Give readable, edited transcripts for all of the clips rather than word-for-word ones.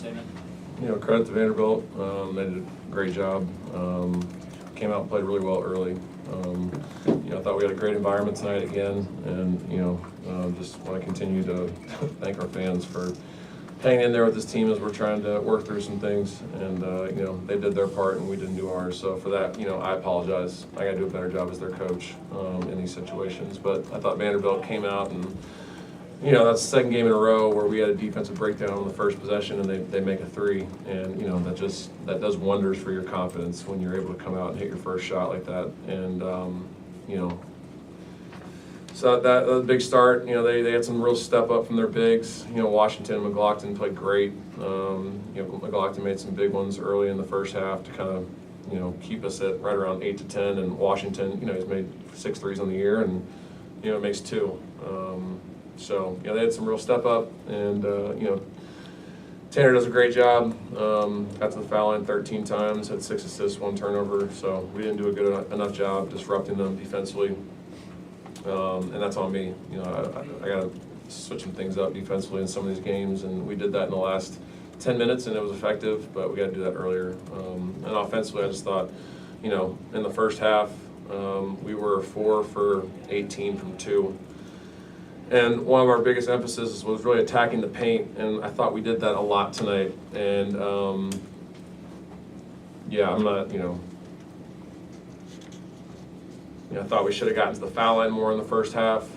statement. Credit to Vanderbilt. They did a great job. Came out and played really well early. I thought we had a great environment tonight again, and just want to continue to thank our fans for hanging in there with this team as we're trying to work through some things. And they did their part and we didn't do ours. So for that, I apologize. I got to do a better job as their coach in these situations. But I thought Vanderbilt came out and that's the second game in a row where we had a defensive breakdown on the first possession and they make a three. And, that does wonders for your confidence when you're able to come out and hit your first shot like that. And, so that was a big start. They had some real step up from their bigs. Washington and McLaughlin played great. McLaughlin made some big ones early in the first half to kind of, keep us at right around 8 to 10. And Washington, he's made 6 threes on the year and, makes 2. So, they had some real step up, and, Tanner does a great job. Got to the foul line 13 times, had 6 assists, 1 turnover. So we didn't do a good enough job disrupting them defensively, and that's on me. I got to switch some things up defensively in some of these games, and we did that in the last 10 minutes, and it was effective, but we got to do that earlier. And offensively, I just thought, in the first half, we were 4 for 18 from 2. And one of our biggest emphasis was really attacking the paint, and I thought we did that a lot tonight. And I'm not, I thought we should have gotten to the foul line more in the first half,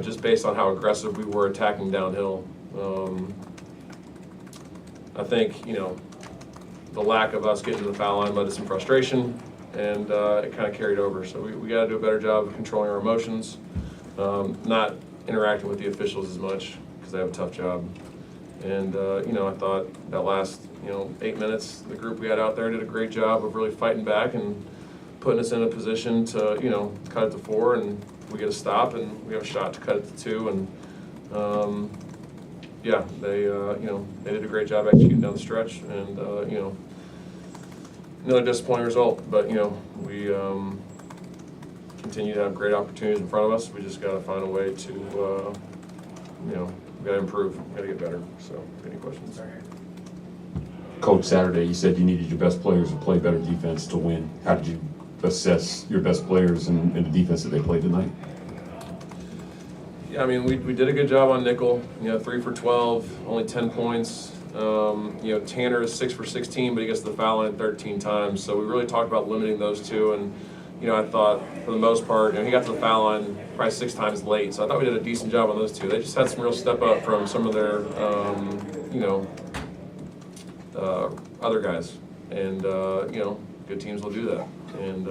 just based on how aggressive we were attacking downhill. I think, the lack of us getting to the foul line led to some frustration, and it kind of carried over. So we got to do a better job of controlling our emotions, not interacting with the officials as much because they have a tough job. And, I thought that last, 8 minutes, the group we had out there did a great job of really fighting back and putting us in a position to, cut it to 4, and we get a stop and we have a shot to cut it to 2. And, they did a great job executing down the stretch, and, another disappointing result. But, we continue to have great opportunities in front of us. We just got to find a way to, we got to improve, we got to get better. So, any questions? Coach, Saturday, you said you needed your best players to play better defense to win. How did you assess your best players and the defense that they played tonight? Yeah, we did a good job on nickel. 3 for 12, only 10 points. Tanner is 6 for 16, but he gets to the foul line 13 times. So we really talked about limiting those two. And I thought for the most part, he got to the foul line probably 6 times late. So I thought we did a decent job on those two. They just had some real step up from some of their, other guys. And, good teams will do that. And,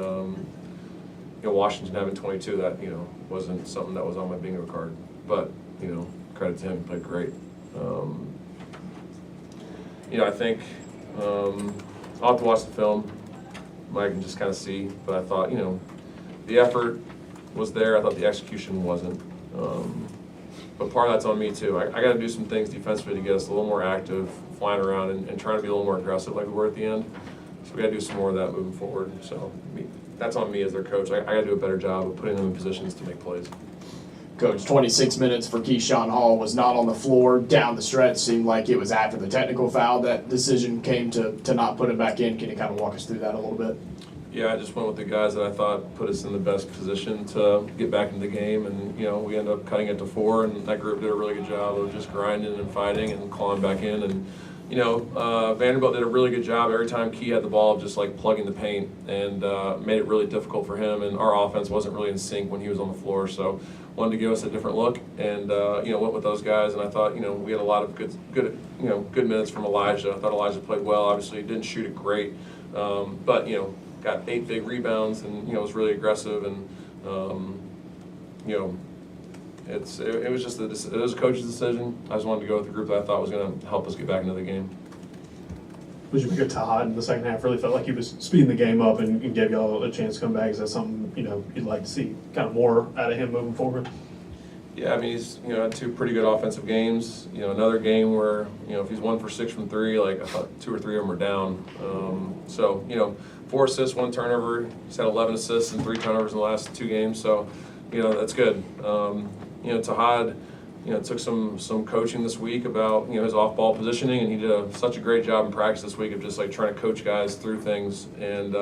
Washington having 22, that, wasn't something that was on my bingo card. But, credit to him, he played great. I think I'll have to watch the film. I can just kind of see, but I thought, the effort was there. I thought the execution wasn't. But part of that's on me too. I got to do some things defensively to get us a little more active, flying around and trying to be a little more aggressive like we were at the end. So we got to do some more of that moving forward. So that's on me as their coach. I got to do a better job of putting them in positions to make plays. Coach, 26 minutes for Keyshawn Hall, was not on the floor down the stretch. Seemed like it was after the technical foul that decision came to not put him back in. Can you kind of walk us through that a little bit? Yeah, I just went with the guys that I thought put us in the best position to get back into the game, and we ended up cutting it to 4, and that group did a really good job of just grinding and fighting and clawing back in. And Vanderbilt did a really good job every time Key had the ball of just like plugging the paint, and made it really difficult for him. And our offense wasn't really in sync when he was on the floor, so wanted to give us a different look, and went with those guys. And I thought we had a lot of good minutes from Elijah. I thought Elijah played well. Obviously, he didn't shoot it great, but got 8 big rebounds and was really aggressive. And it was just it was a coach's decision. I just wanted to go with the group that I thought was going to help us get back into the game. Was you good Todd in the second half? Really felt like he was speeding the game up and gave y'all a chance to come back. Is that something you'd like to see kind of more out of him moving forward? Yeah, he's had 2 pretty good offensive games. Another game where if he's 1 for 6 from 3, like I thought 2 or 3 of them were down. 4 assists, 1 turnover. He's had 11 assists and 3 turnovers in the last 2 games. So that's good. Tahad, took some coaching this week about, his off-ball positioning, and he did such a great job in practice this week of just like trying to coach guys through things. And,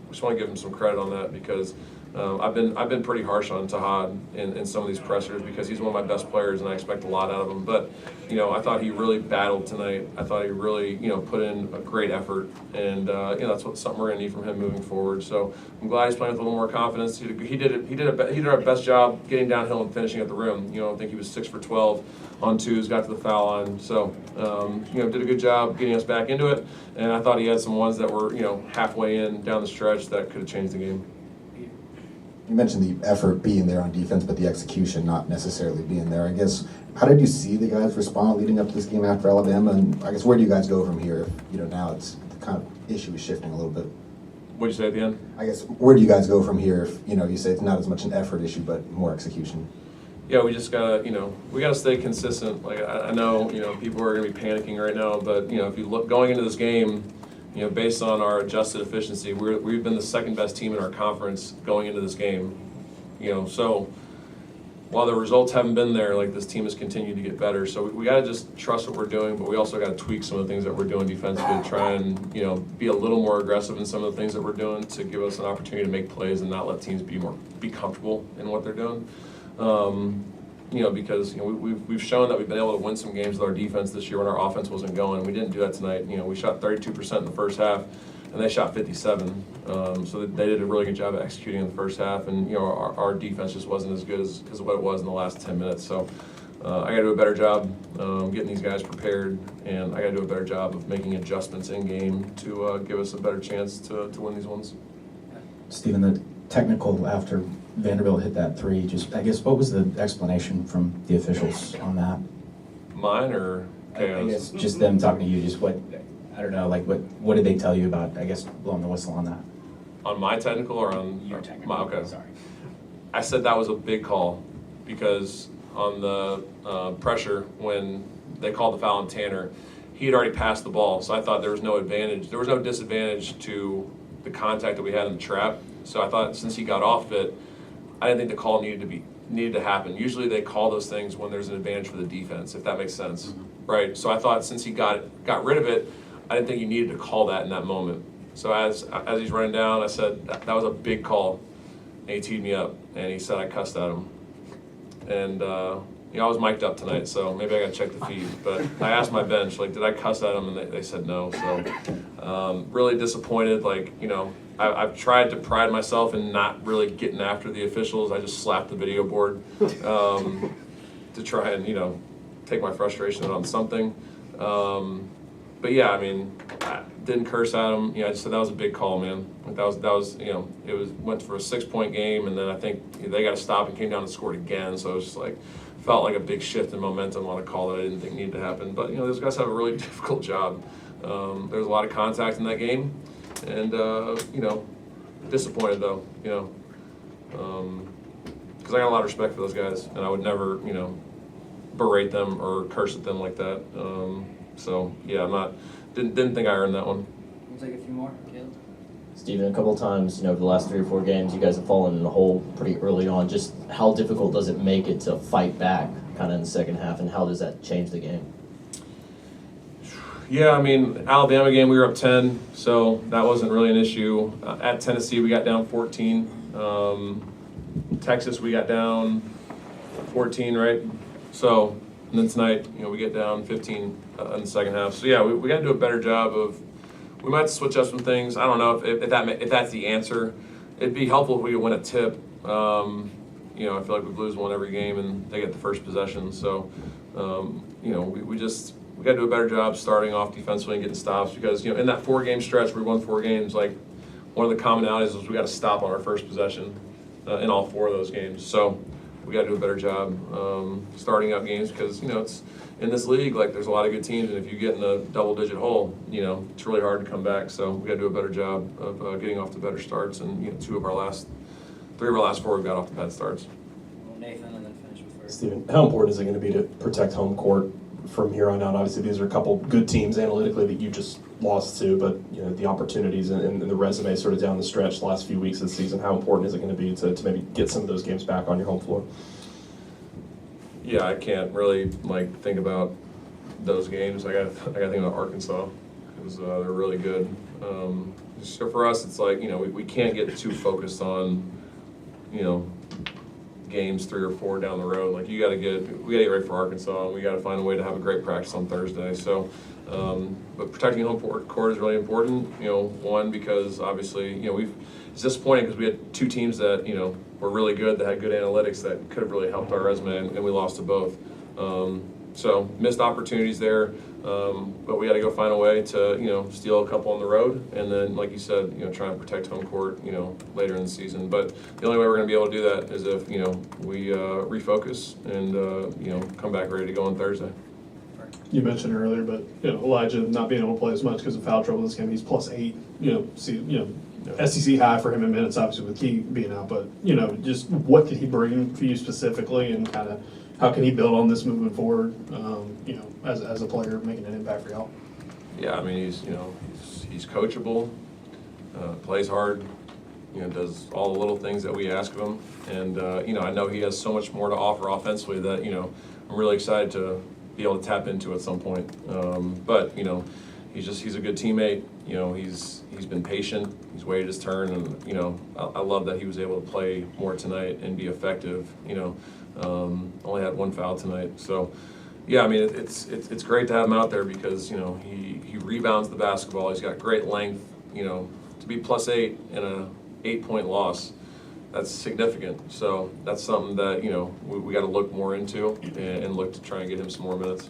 just want to give him some credit on that because I've been pretty harsh on Tahad in some of these pressers because he's one of my best players and I expect a lot out of him. But, I thought he really battled tonight. I thought he really, put in a great effort, and that's something we're gonna need from him moving forward. So I'm glad he's playing with a little more confidence. He did our best job getting downhill and finishing at the rim. I think he was 6 for 12 on twos, got to the foul line. So did a good job getting us back into it. And I thought he had some ones that were halfway in down the stretch that could have changed the game. You mentioned the effort being there on defense, but the execution not necessarily being there. I guess, how did you see the guys respond leading up to this game after Alabama? And I guess, where do you guys go from here if, now it's the kind of issue is shifting a little bit? What'd you say at the end? I guess, where do you guys go from here if, you say it's not as much an effort issue, but more execution? Yeah, we just gotta, we gotta stay consistent. Like, I know, people are gonna be panicking right now, but, if you look, going into this game, based on our adjusted efficiency, we've been the second best team in our conference going into this game. So while the results haven't been there, like, this team has continued to get better. So we got to just trust what we're doing, but we also got to tweak some of the things that we're doing defensively to try and, be a little more aggressive in some of the things that we're doing to give us an opportunity to make plays and not let teams be comfortable in what they're doing. Because we've shown that we've been able to win some games with our defense this year when our offense wasn't going. We didn't do that tonight. We shot 32% in the first half, and they shot 57. So they did a really good job of executing in the first half, and our defense just wasn't as good as what it was in the last 10 minutes. So I got to do a better job getting these guys prepared, and I got to do a better job of making adjustments in game to give us a better chance to win these ones. Stephen, the technical after Vanderbilt hit that three, I guess, what was the explanation from the officials on that? Mine or I guess just them talking to you, just what, I don't know, like what did they tell you about, I guess, blowing the whistle on that? On my technical or on Your technical, my, okay. sorry. I said that was a big call because on the pressure when they called the foul on Tanner, he had already passed the ball, so I thought there was no advantage. There was no disadvantage to the contact that we had in the trap. So I thought since he got off it, I didn't think the call needed to happen. Usually they call those things when there's an advantage for the defense, if that makes sense, right? So I thought since he got rid of it, I didn't think you needed to call that in that moment. So as he's running down, I said that was a big call, and he teed me up, and he said I cussed at him, and I was mic'd up tonight, so maybe I got to check the feed. But I asked my bench, like, did I cuss at him, and they said no. So really disappointed. Like, I've tried to pride myself in not really getting after the officials. I just slapped the video board to try and, take my frustration out on something. But yeah, I didn't curse at him. I just said that was a big call, man. Like that was went for a 6-point game, and then I think they got to stop and came down and scored again. So it was just like, felt like a big shift in momentum on a call that I didn't think needed to happen. But those guys have a really difficult job. There's a lot of contact in that game. And, disappointed though, because I got a lot of respect for those guys, and I would never, berate them or curse at them like that. So, yeah, didn't think I earned that one. We'll take a few more, Caleb. Stephen, a couple times, over the last 3 or 4 games, you guys have fallen in the hole pretty early on. Just how difficult does it make it to fight back kind of in the second half, and how does that change the game? Yeah, Alabama game, we were up 10, so that wasn't really an issue. At Tennessee, we got down 14. Texas, we got down 14, right? So, and then tonight, we get down 15 in the second half. So yeah, we got to do a better job of. We might switch up some things. I don't know if that's the answer. It'd be helpful if we could win a tip. I feel like we lose one every game and they get the first possession. So, we got to do a better job starting off defensively and getting stops because, in that 4-game stretch, we won 4 games. Like, one of the commonalities is we got to stop on our first possession in all 4 of those games. So we got to do a better job starting out games because, it's in this league, like, there's a lot of good teams, and if you get in a double-digit hole, it's really hard to come back. So we got to do a better job of getting off to better starts, and 3 of our last 4 we've got off to bad starts. Well, Nathan, and then finish with first. Stephen, how important is it going to be to protect home court from here on out? Obviously, these are a couple good teams analytically that you just lost to, but the opportunities and the resume sort of down the stretch the last few weeks of the season, how important is it going to be to maybe get some of those games back on your home floor? Yeah, I can't really think about those games. I got to think about Arkansas because they're really good. So for us, it's we can't get too focused on games 3 or 4 down the road. We got to get ready for Arkansas, and we got to find a way to have a great practice on Thursday. So, but protecting home court is really important. One, because obviously it's disappointing because we had 2 teams that were really good, that had good analytics, that could have really helped our resume, and we lost to both. So missed opportunities there, but we got to go find a way to steal a couple on the road, and then like you said, try and protect home court later in the season. But the only way we're going to be able to do that is if we refocus and come back ready to go on Thursday. You mentioned earlier, but Elijah not being able to play as much because of foul trouble this game. He's +8. SEC high for him in minutes, obviously with Key being out. But just what did he bring for you specifically, and kind of how can he build on this moving forward? As a player making an impact for y'all. Yeah, I mean he's coachable, plays hard, does all the little things that we ask of him, and I know he has so much more to offer offensively that I'm really excited to be able to tap into at some point. But he's a good teammate. He's been patient. He's waited his turn, and I love that he was able to play more tonight and be effective. Only had 1 foul tonight, so yeah, I mean it's great to have him out there because he rebounds the basketball. He's got great length. To be +8 in a 8-point loss, that's significant. So that's something that we got to look more into and look to try and get him some more minutes.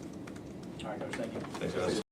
All right, Coach, thank you. Thanks, guys.